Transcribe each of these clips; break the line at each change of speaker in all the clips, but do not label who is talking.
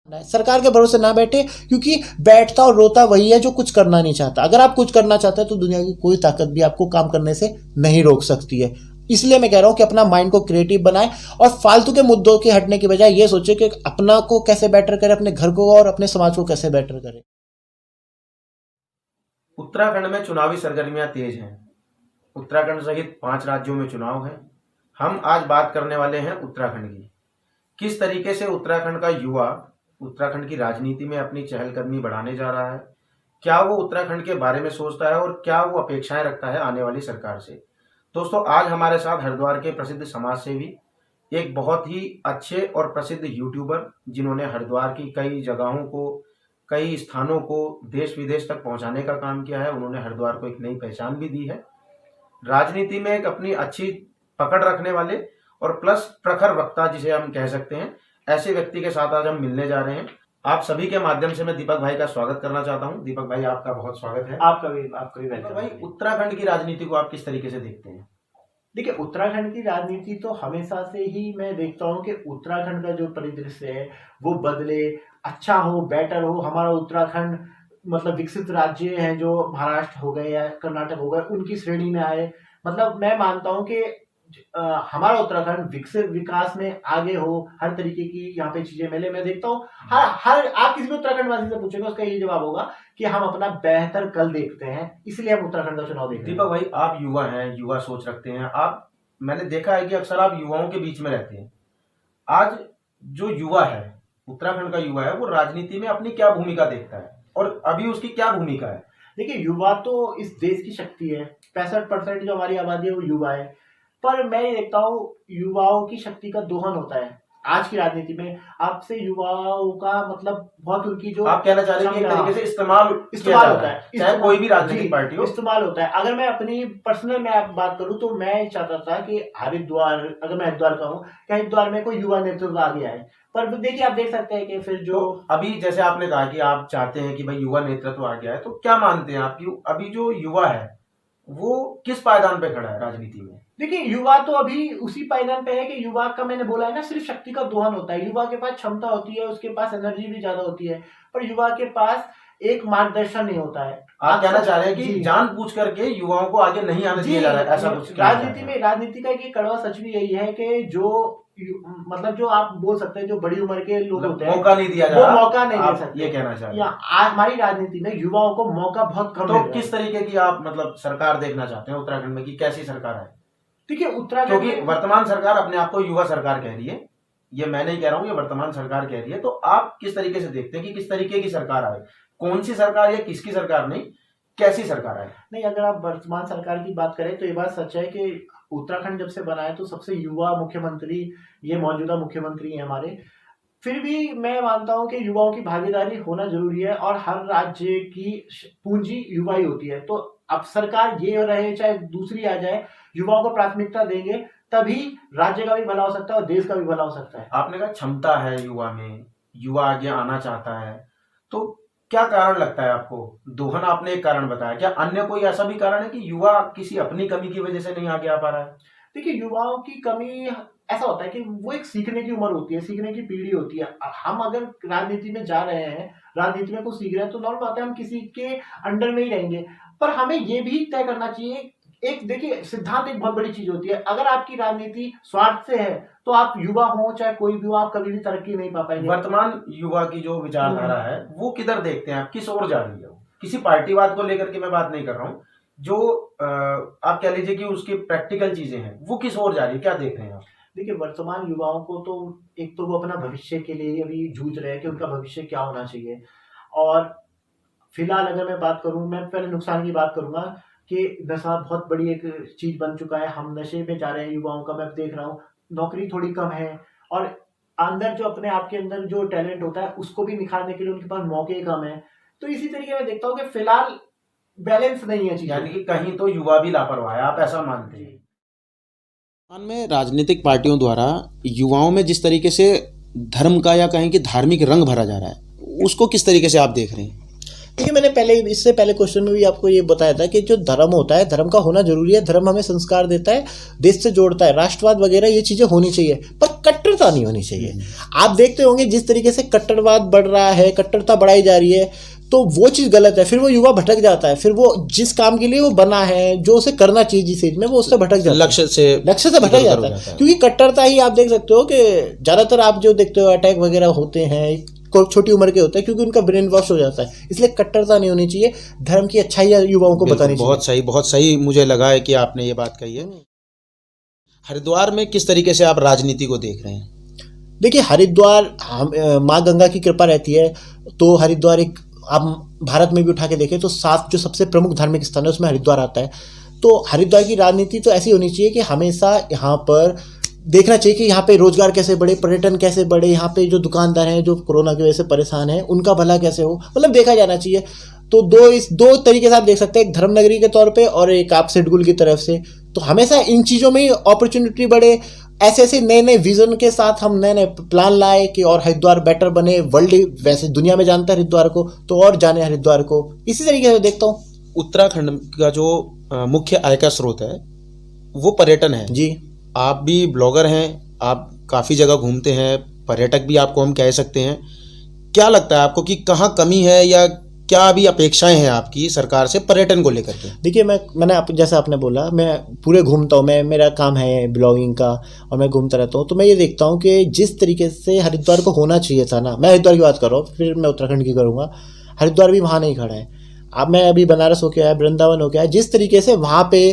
सरकार के भरोसे ना बैठे, क्योंकि बैठता और रोता वही है जो कुछ करना नहीं चाहता। अगर आप कुछ करना चाहते हैं तो दुनिया की कोई ताकत भी आपको काम करने से नहीं रोक सकती है। इसलिए मैं कह रहा हूं कि अपना माइंड को क्रिएटिव बनाएं और फालतू के मुद्दों के हटने की बजाय ये सोचे कि अपना को कैसे बेटर करें, अपने घर को और अपने समाज को कैसे बेटर करें।
उत्तराखंड में चुनावी सरगर्मियां तेज हैं। उत्तराखंड सहित 5 राज्यों में चुनाव है। हम आज बात करने वाले हैं उत्तराखंड की। किस तरीके से उत्तराखंड का युवा उत्तराखंड की राजनीति में अपनी चहलकदमी बढ़ाने जा रहा है, क्या वो उत्तराखंड के बारे में सोचता है और क्या वो अपेक्षाएं रखता है आने वाली सरकार से। दोस्तों, आज हमारे साथ हरिद्वार के प्रसिद्ध समाज सेवी, एक बहुत ही अच्छे और प्रसिद्ध यूट्यूबर, जिन्होंने हरिद्वार की कई जगहों को, कई स्थानों को देश विदेश तक पहुंचाने का काम किया है। उन्होंने हरिद्वार को एक नई पहचान भी दी है। राजनीति में एक अपनी अच्छी पकड़ रखने वाले और प्लस प्रखर वक्ता जिसे हम कह सकते हैं, ऐसे व्यक्ति के साथ आज हम मिलने जा रहे हैं। आप सभी के माध्यम से मैं दीपक भाई का स्वागत करना चाहता हूं। दीपक भाई, आपका बहुत स्वागत है।
आपका भी वेलकम
भाई, उत्तराखंड की राजनीति को आप किस तरीके से देखते हैं?
देखिए, उत्तराखंड की राजनीति तो हमेशा से ही मैं देखता हूँ कि उत्तराखंड का जो परिदृश्य है वो बदले, अच्छा हो, बेटर हो। हमारा उत्तराखंड मतलब विकसित राज्य है जो महाराष्ट्र हो गए या कर्नाटक हो गए, उनकी श्रेणी में आए। मतलब मैं मानता हूँ कि हमारा उत्तराखंड विकसित विकास में आगे हो, हर तरीके की यहाँ पे चीजें मिले। मैं देखता हूँ हर आप किसी भी उत्तराखंड वासी से पूछेंगे, उसका यही जवाब होगा कि हम अपना बेहतर कल देखते हैं, इसलिए हम उत्तराखंड का चुनाव देखते हैं।
दीपक भाई, आप युवा हैं, युवा सोच रखते हैं आप। मैंने देखा है कि अक्सर आप युवाओं के बीच में रहते हैं। आज जो युवा है, उत्तराखंड का युवा है, वो राजनीति में अपनी क्या भूमिका देखता है और अभी उसकी क्या भूमिका है?
देखिए, युवा तो इस देश की शक्ति है। 65% जो हमारी आबादी है वो युवा है। पर मैं ये देखता हूँ युवाओं की शक्ति का दोहन होता है आज की राजनीति में। आपसे युवाओं का मतलब बहुत उनकी जो
आप कहना चाह रहे हैं कि एक तरीके से इस्तेमाल
होता है,
चाहे कोई भी राजनीतिक पार्टी हो,
इस्तेमाल होता है। अगर मैं अपनी पर्सनल में आप बात करूं तो मैं चाहता था कि हरिद्वार, अगर मैं हरिद्वार का हूं, कि हरिद्वार में कोई युवा नेतृत्व आ गया है। पर देखिए, आप देख सकते हैं कि फिर जो
अभी जैसे आपने कहा कि आप चाहते हैं कि भाई युवा नेतृत्व आ गया है, तो क्या मानते हैं आप कि अभी जो युवा है वो किस पायदान पे खड़ा है राजनीति में?
देखिए, युवा तो अभी उसी पायदान पे है कि युवा का, मैंने बोला है ना, सिर्फ शक्ति का दोहन होता है। युवा के पास क्षमता होती है, उसके पास एनर्जी भी ज्यादा होती है, पर युवा के पास एक मार्गदर्शन नहीं होता है।
आप कहना चाह रहे हैं कि जानबूझ करके युवाओं को आगे नहीं आने दिया जा रहा है, ऐसा कुछ?
राजनीति का एक कड़वा सच भी यही है कि जो मतलब जो आप बोल सकते हैं, जो बड़ी उम्र के लोग होते हैं,
मौका नहीं दिया जा रहा,
मौका नहीं दे सकते।
ये कहना चाह रहे हैं?
हमारी राजनीति में युवाओं को मौका बहुत कम।
तो किस तरीके की आप मतलब सरकार देखना चाहते हैं उत्तराखंड में, कि कैसी सरकार है?
देखिए, उत्तराखंड,
क्योंकि वर्तमान सरकार अपने आप को युवा सरकार कह रही है, ये मैं नहीं कह रहा हूँ, ये वर्तमान सरकार कह रही है। तो आप किस तरीके से देखते हैं कि किस तरीके की सरकार आए? कौन सी सरकार या किसकी सरकार नहीं, कैसी सरकार आए?
नहीं, अगर आप वर्तमान सरकार की बात करें तो ये बात सच है कि उत्तराखंड जब से बना है तो सबसे युवा मुख्यमंत्री ये मौजूदा मुख्यमंत्री हैं हमारे। फिर भी मैं मानता हूं कि युवाओं की भागीदारी होना जरूरी है और हर राज्य की पूंजी युवा ही होती है। तो अब सरकार ये रहे चाहे दूसरी आ जाए, युवाओं को प्राथमिकता देंगे तभी राज्य का भी भला हो सकता है और देश का भी भला हो सकता है।
आपने कहा क्षमता है युवा में, युवा आगे आना चाहता है, तो क्या कारण लगता है आपको? दोहन आपने एक कारण बताया, क्या अन्य कोई ऐसा भी कारण है कि युवा किसी अपनी कमी की वजह से नहीं आगे आ पा रहा है?
देखिए, युवाओं की कमी ऐसा होता है कि वो एक सीखने की उम्र होती है, सीखने की पीढ़ी होती है। हम अगर राजनीति में जा रहे हैं, राजनीति में कुछ सीख रहे हैं, तो नॉर्मल बात है हम किसी के अंडर में ही रहेंगे। पर हमें ये भी तय करना चाहिए, एक देखिए, सिद्धांत एक बहुत बड़ी चीज होती है। अगर आपकी राजनीति स्वार्थ से है तो आप युवा हो चाहे कोई भी हो, आप कभी भी तरक्की नहीं पा पाएंगे।
वर्तमान युवा की जो विचारधारा है वो किधर देखते हैं आप, किस ओर जा रही है? किसी पार्टीवाद को लेकर के मैं बात नहीं कर रहा हूँ, जो आप कह लीजिए कि उसकी प्रैक्टिकल चीजें हैं, वो किस ओर जा रही है, क्या देख रहे हैं आप?
देखिए, वर्तमान युवाओं को तो एक तो वो अपना भविष्य के लिए अभी जूझ रहे हैं कि उनका भविष्य क्या होना चाहिए। और फिलहाल अगर मैं बात करूं, मैं पहले नुकसान की बात करूंगा कि नशा बहुत बड़ी एक चीज बन चुका है। हम नशे में जा रहे हैं युवाओं का, मैं देख रहा हूँ। नौकरी थोड़ी कम है और अंदर जो अपने आप के अंदर जो टैलेंट होता है उसको भी निखारने के लिए उनके पास मौके कम है। तो इसी तरीके मैं देखता हूँ कि फिलहाल बैलेंस नहीं है चीजें।
यानी कि कहीं तो युवा भी लापरवाह है, आप ऐसा मानते हैं?
में राजनीतिक पार्टियों द्वारा युवाओं में जिस तरीके से धर्म का या कहें कि धार्मिक रंग भरा जा रहा है, उसको किस तरीके से आप देख रहे हैं? देखिए, मैंने पहले इससे पहले क्वेश्चन में भी आपको ये बताया था कि जो धर्म होता है, धर्म का होना जरूरी है। धर्म हमें संस्कार देता है, देश से जोड़ता है, राष्ट्रवाद वगैरह ये चीजें होनी चाहिए, पर कट्टरता नहीं होनी चाहिए। आप देखते होंगे जिस तरीके से कट्टरवाद बढ़ रहा है, कट्टरता बढ़ाई जा रही है, तो वो चीज़ गलत है। फिर वो युवा भटक जाता है, फिर वो जिस काम के लिए वो बना है, जो उसे करना चाहिए जिस एज में, वो उससे भटक जाता है, लक्ष्य से भटक जाता है। क्योंकि कट्टरता ही आप देख सकते हो कि ज़्यादातर आप जो देखते हो अटैक वगैरह होते हैं छोटी उम्र के होते हैं, क्योंकि उनका ब्रेन वॉश हो जाता है। इसलिए कट्टरता नहीं होनी चाहिए, धर्म की अच्छाई युवाओं को बतानी चाहिए।
बहुत सही मुझे लगा है कि आपने ये बात कही है। हरिद्वार में किस तरीके से आप राजनीति को देख रहे हैं?
देखिए, हरिद्वार माँ गंगा की कृपा रहती है, तो हरिद्वार एक, आप भारत में भी उठा के देखें तो 7 जो सबसे प्रमुख धार्मिक स्थान है उसमें हरिद्वार आता है। तो हरिद्वार की राजनीति तो ऐसी होनी चाहिए कि हमेशा यहाँ पर देखना चाहिए कि यहाँ पे रोजगार कैसे बढ़े, पर्यटन कैसे बढ़े, यहाँ पे जो दुकानदार हैं जो कोरोना की वजह से परेशान हैं उनका भला कैसे हो, मतलब देखा जाना चाहिए। तो दो तरीके से आप देख सकते हैं, एक धर्मनगरी के तौर पे और एक आप सिडकुल की तरफ से। तो हमेशा इन चीज़ों में अपॉर्चुनिटी बढ़े, ऐसे नए नए विजन के साथ हम नए नए प्लान लाए कि और हरिद्वार बेटर बने। वर्ल्ड वैसे दुनिया में जानता है हरिद्वार को, तो और जाने हरिद्वार को। इसी तरीके से देखता हूँ।
उत्तराखंड का जो मुख्य आय का स्रोत है वो पर्यटन है
जी।
आप भी ब्लॉगर हैं, आप काफ़ी जगह घूमते हैं, पर्यटक भी आपको हम कह सकते हैं। क्या लगता है आपको कि कहाँ कमी है या क्या अभी अपेक्षाएं हैं आपकी सरकार से पर्यटन को लेकर के?
देखिए, मैंने जैसे आपने बोला, मैं पूरे घूमता हूँ, मेरा काम है ब्लॉगिंग का और मैं घूमता रहता हूँ। तो मैं ये देखता हूँ कि जिस तरीके से हरिद्वार को होना चाहिए था ना, मैं हरिद्वार की बात कर रहा हूँ, फिर मैं उत्तराखंड की करूँगा। हरिद्वार भी वहाँ नहीं खड़ा है। अब मैं अभी बनारस होके आया, वृंदावन होके आया, जिस तरीके से वहाँ पे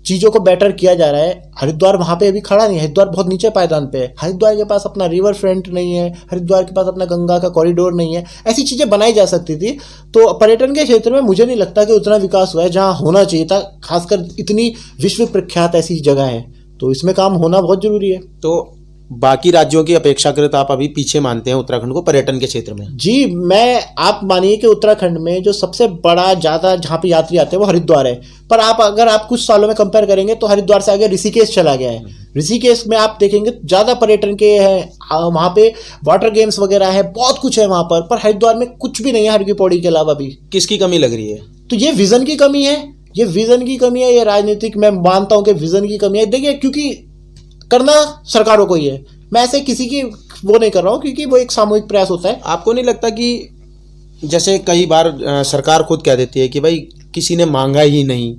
चीज़ों को बेटर किया जा रहा है, हरिद्वार वहाँ पे अभी खड़ा नहीं है। हरिद्वार बहुत नीचे पायदान पे है। हरिद्वार के पास अपना रिवर फ्रंट नहीं है, हरिद्वार के पास अपना गंगा का कॉरिडोर नहीं है। ऐसी चीज़ें बनाई जा सकती थी। तो पर्यटन के क्षेत्र में मुझे नहीं लगता कि उतना विकास हुआ है जहाँ होना चाहिए था, खासकर इतनी विश्व प्रख्यात ऐसी जगह है, तो इसमें काम होना बहुत जरूरी है।
तो बाकी राज्यों की अपेक्षाकृत आप अभी पीछे मानते हैं उत्तराखंड को पर्यटन के क्षेत्र में?
जी, आप मानिए कि उत्तराखंड में जो सबसे बड़ा ज़्यादा जहाँ पे यात्री आते हैं वो हरिद्वार है। पर अगर आप कुछ सालों में कंपेयर करेंगे तो हरिद्वार से आगे ऋषिकेश चला गया है। ऋषिकेश में आप देखेंगे ज़्यादा पर्यटन के हैं, वहाँ पे वाटर गेम्स वगैरह है, बहुत कुछ है वहाँ पर हरिद्वार में कुछ भी नहीं है हर की पौड़ी के अलावा भी।
किसकी कमी लग रही है?
तो ये विजन की कमी है, ये राजनीतिक, मैं मानता हूँ कि विजन की कमी है। देखिए, क्योंकि करना सरकारों को ही है, मैं ऐसे किसी की वो नहीं कर रहा हूँ, क्योंकि वो एक सामूहिक प्रयास होता है।
आपको नहीं लगता कि जैसे कई बार सरकार खुद कह देती है कि भाई किसी ने मांगा ही नहीं,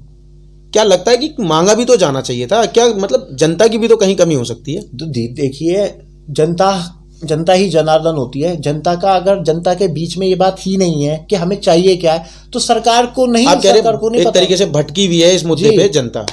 क्या लगता है कि मांगा भी तो जाना चाहिए था? क्या मतलब जनता की भी तो कहीं कमी हो सकती है?
तो देखिए, जनता ही जनार्दन होती है। जनता के बीच में ये बात ही नहीं है कि हमें चाहिए क्या है, तो सरकार को नहीं, सरकार को नहीं
एक
पता।
तरीके से भटकी हुई है इस मुद्दे पे जनता।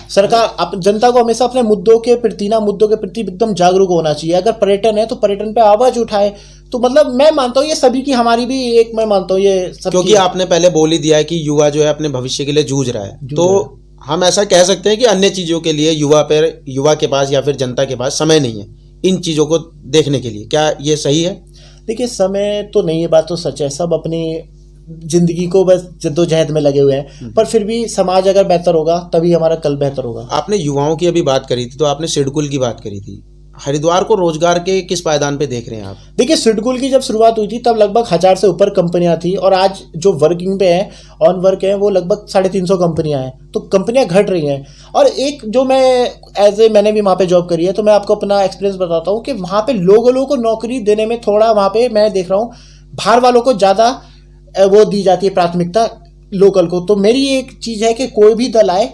जनता को हमेशा अपने मुद्दों के प्रति एकदम जागरूक होना चाहिए। अगर पर्यटन है तो पर्यटन पे आवाज उठाए। तो मतलब मैं मानता हूँ ये सभी की, हमारी भी एक, मैं मानता हूँ ये सब,
क्योंकि आपने पहले बोल ही दिया है कि युवा जो है अपने भविष्य के लिए जूझ रहा है, तो हम ऐसा कह सकते हैं कि अन्य चीजों के लिए युवा के पास या फिर जनता के पास समय नहीं है इन चीज़ों को देखने के लिए। क्या ये सही है?
देखिए, समय तो नहीं है, बात तो सच है। सब अपनी जिंदगी को बस जद्दोजहद में लगे हुए हैं, पर फिर भी समाज अगर बेहतर होगा तभी हमारा कल बेहतर होगा।
आपने युवाओं की अभी बात करी थी, तो आपने सिडकुल की बात करी थी। हरिद्वार को रोजगार के किस पायदान पे देख रहे हैं आप?
देखिए, सिडकुल की जब शुरुआत हुई थी तब लगभग 1000 से ऊपर कंपनियां थी, और आज जो वर्किंग पे हैं, ऑन वर्क है, वो लगभग 350 कंपनियां हैं। तो कंपनियां घट रही हैं। और एक जो मैंने भी वहाँ पे जॉब करी है, तो मैं आपको अपना एक्सपीरियंस बताता हूँ कि वहाँ पे लोगों को नौकरी देने में थोड़ा, वहाँ पे मैं देख रहा हूँ बाहर वालों को ज़्यादा वो दी जाती है प्राथमिकता लोकल को। तो मेरी एक चीज़ है कि कोई भी दल आए,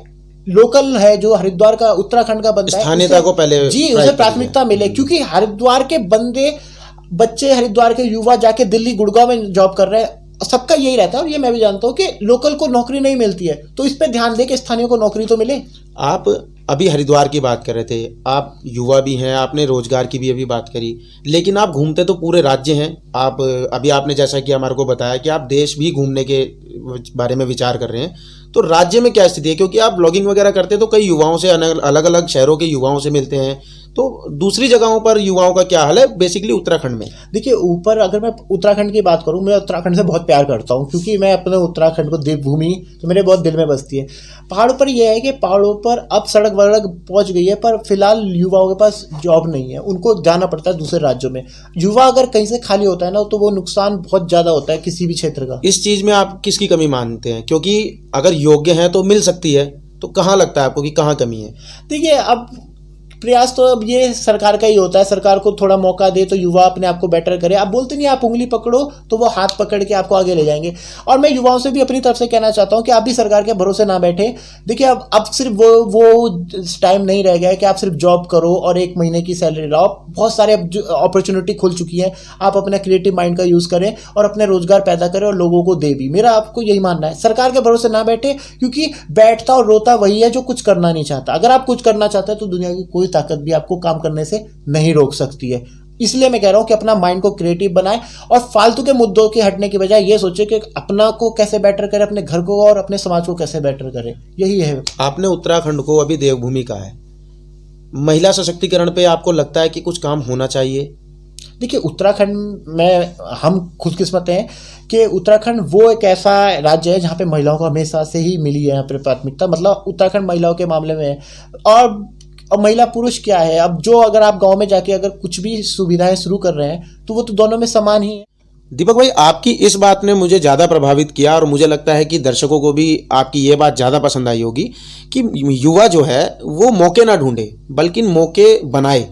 लोकल है जो हरिद्वार का, उत्तराखंड का बंदा है,
स्थानीयता को पहले
उसे प्राथमिकता मिले। क्योंकि हरिद्वार के बच्चे, हरिद्वार के युवा जाके दिल्ली, गुड़गांव में जॉब कर रहे हैं, सबका यही रहता है। और ये मैं भी जानता हूँ कि लोकल को नौकरी नहीं मिलती है, तो इस पे ध्यान दे के स्थानीय को नौकरी तो मिले।
आप अभी हरिद्वार की बात कर रहे थे, आप युवा भी हैं, आपने रोजगार की भी अभी बात करी, लेकिन आप घूमते तो पूरे राज्य हैं। आप अभी आपने जैसा कि हमारे को बताया कि आप देश भी घूमने के बारे में विचार कर रहे हैं, तो राज्य में क्या स्थिति है? क्योंकि आप ब्लॉगिंग वगैरह करते हैं तो कई युवाओं से, अलग अलग शहरों के युवाओं से मिलते हैं, तो दूसरी जगहों पर युवाओं का क्या हाल है, बेसिकली उत्तराखंड में?
देखिए, ऊपर अगर मैं उत्तराखंड की बात करूं, मैं उत्तराखंड से बहुत प्यार करता हूं, क्योंकि मैं अपने उत्तराखंड को देवभूमि तो मेरे बहुत दिल में बसती है। पहाड़ों पर यह है कि पहाड़ों पर अब सड़क वड़क पहुंच गई है, पर फिलहाल युवाओं के पास जॉब नहीं है, उनको जाना पड़ता है दूसरे राज्यों में। युवा अगर कहीं से खाली होता है ना, तो वो नुकसान बहुत ज़्यादा होता है किसी भी क्षेत्र का।
इस चीज में आप किसकी कमी मानते हैं? क्योंकि अगर योग्य है तो मिल सकती है, तो कहाँ लगता है आपको कि कहाँ कमी है?
देखिए, अब प्रयास तो अब ये सरकार का ही होता है, सरकार को थोड़ा मौका दे तो युवा अपने आप को बेटर करे। आप बोलते नहीं, आप उंगली पकड़ो तो वो हाथ पकड़ के आपको आगे ले जाएंगे। और मैं युवाओं से भी अपनी तरफ से कहना चाहता हूँ कि आप भी सरकार के भरोसे ना बैठे। देखिए, अब सिर्फ वो टाइम नहीं रह गया है कि आप सिर्फ जॉब करो और 1 महीने की सैलरी लाओ। बहुत सारे अब अपॉर्चुनिटी खुल चुकी है, आप अपना क्रिएटिव माइंड का यूज़ करें और अपने रोजगार पैदा करें और लोगों को दे भी। मेरा आपको यही मानना है, सरकार के भरोसे ना बैठे, क्योंकि बैठता और रोता वही है जो कुछ करना नहीं चाहता। अगर आप कुछ करना चाहते हैं तो दुनिया की कोई ताकत भी आपको काम करने से नहीं रोक सकती है। इसलिए मैं कह रहा हूं कि अपना माइंड को क्रिएटिव बनाएं और फालतू के मुद्दों के हटने की बजाय ये सोचे कि अपना को कैसे बेटर करें, अपने घर को और अपने समाज को कैसे बेटर करें। यही है। आपने
उत्तराखंड को अभी देवभूमि कहा है, महिला सशक्तिकरण पे आपको लगता है कि कुछ काम होना चाहिए?
देखिए, उत्तराखंड में हम खुशकिस्मत हैं कि उत्तराखंड वो एक ऐसा राज्य है जहाँ पे महिलाओं को हमेशा से ही मिली है यहाँ पर प्राथमिकता। मतलब उत्तराखंड महिलाओं के मामले में है। और महिला पुरुष क्या है, अब जो अगर आप गांव में जाके अगर कुछ भी सुविधाएं शुरू कर रहे हैं तो वो तो दोनों में समान ही है।
दीपक भाई, आपकी इस बात ने मुझे ज़्यादा प्रभावित किया और मुझे लगता है कि दर्शकों को भी आपकी ये बात ज़्यादा पसंद आई होगी कि युवा जो है वो मौके ना ढूंढे बल्कि मौके बनाए,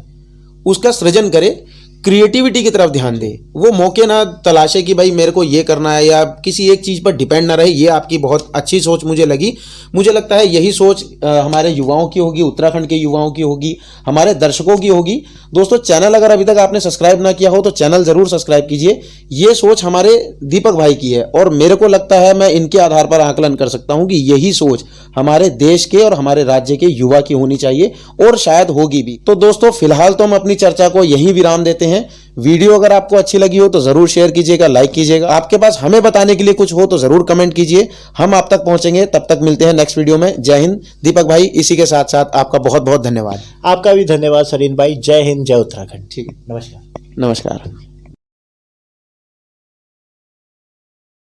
उसका सृजन करे, क्रिएटिविटी की तरफ ध्यान दे। वो मौके ना तलाशे कि भाई मेरे को ये करना है या किसी एक चीज़ पर डिपेंड ना रहे। ये आपकी बहुत अच्छी सोच मुझे लगी। मुझे लगता है यही सोच हमारे युवाओं की होगी, उत्तराखंड के युवाओं की होगी, हमारे दर्शकों की होगी। दोस्तों, चैनल अगर अभी तक आपने सब्सक्राइब ना किया हो तो चैनल ज़रूर सब्सक्राइब कीजिए। ये सोच हमारे दीपक भाई की है और मेरे को लगता है मैं इनके आधार पर आकलन कर सकता हूँ कि यही सोच हमारे देश के और हमारे राज्य के युवा की होनी चाहिए और शायद होगी भी। तो दोस्तों, फिलहाल तो हम अपनी चर्चा को यहीं विराम देते हैं। वीडियो अगर आपको अच्छी लगी हो तो जरूर शेयर कीजिएगा, लाइक कीजिएगा। आपके पास हमें बताने के लिए कुछ हो तो जरूर कमेंट कीजिए, हम आप तक पहुंचेंगे। तब तक मिलते हैं नेक्स्ट वीडियो में। जय हिंद। दीपक भाई, इसी के साथ साथ आपका बहुत बहुत धन्यवाद।
आपका भी धन्यवाद सरीन भाई। जय हिंद, जय उत्तराखंड।
ठीक है,
नमस्कार।
नमस्कार।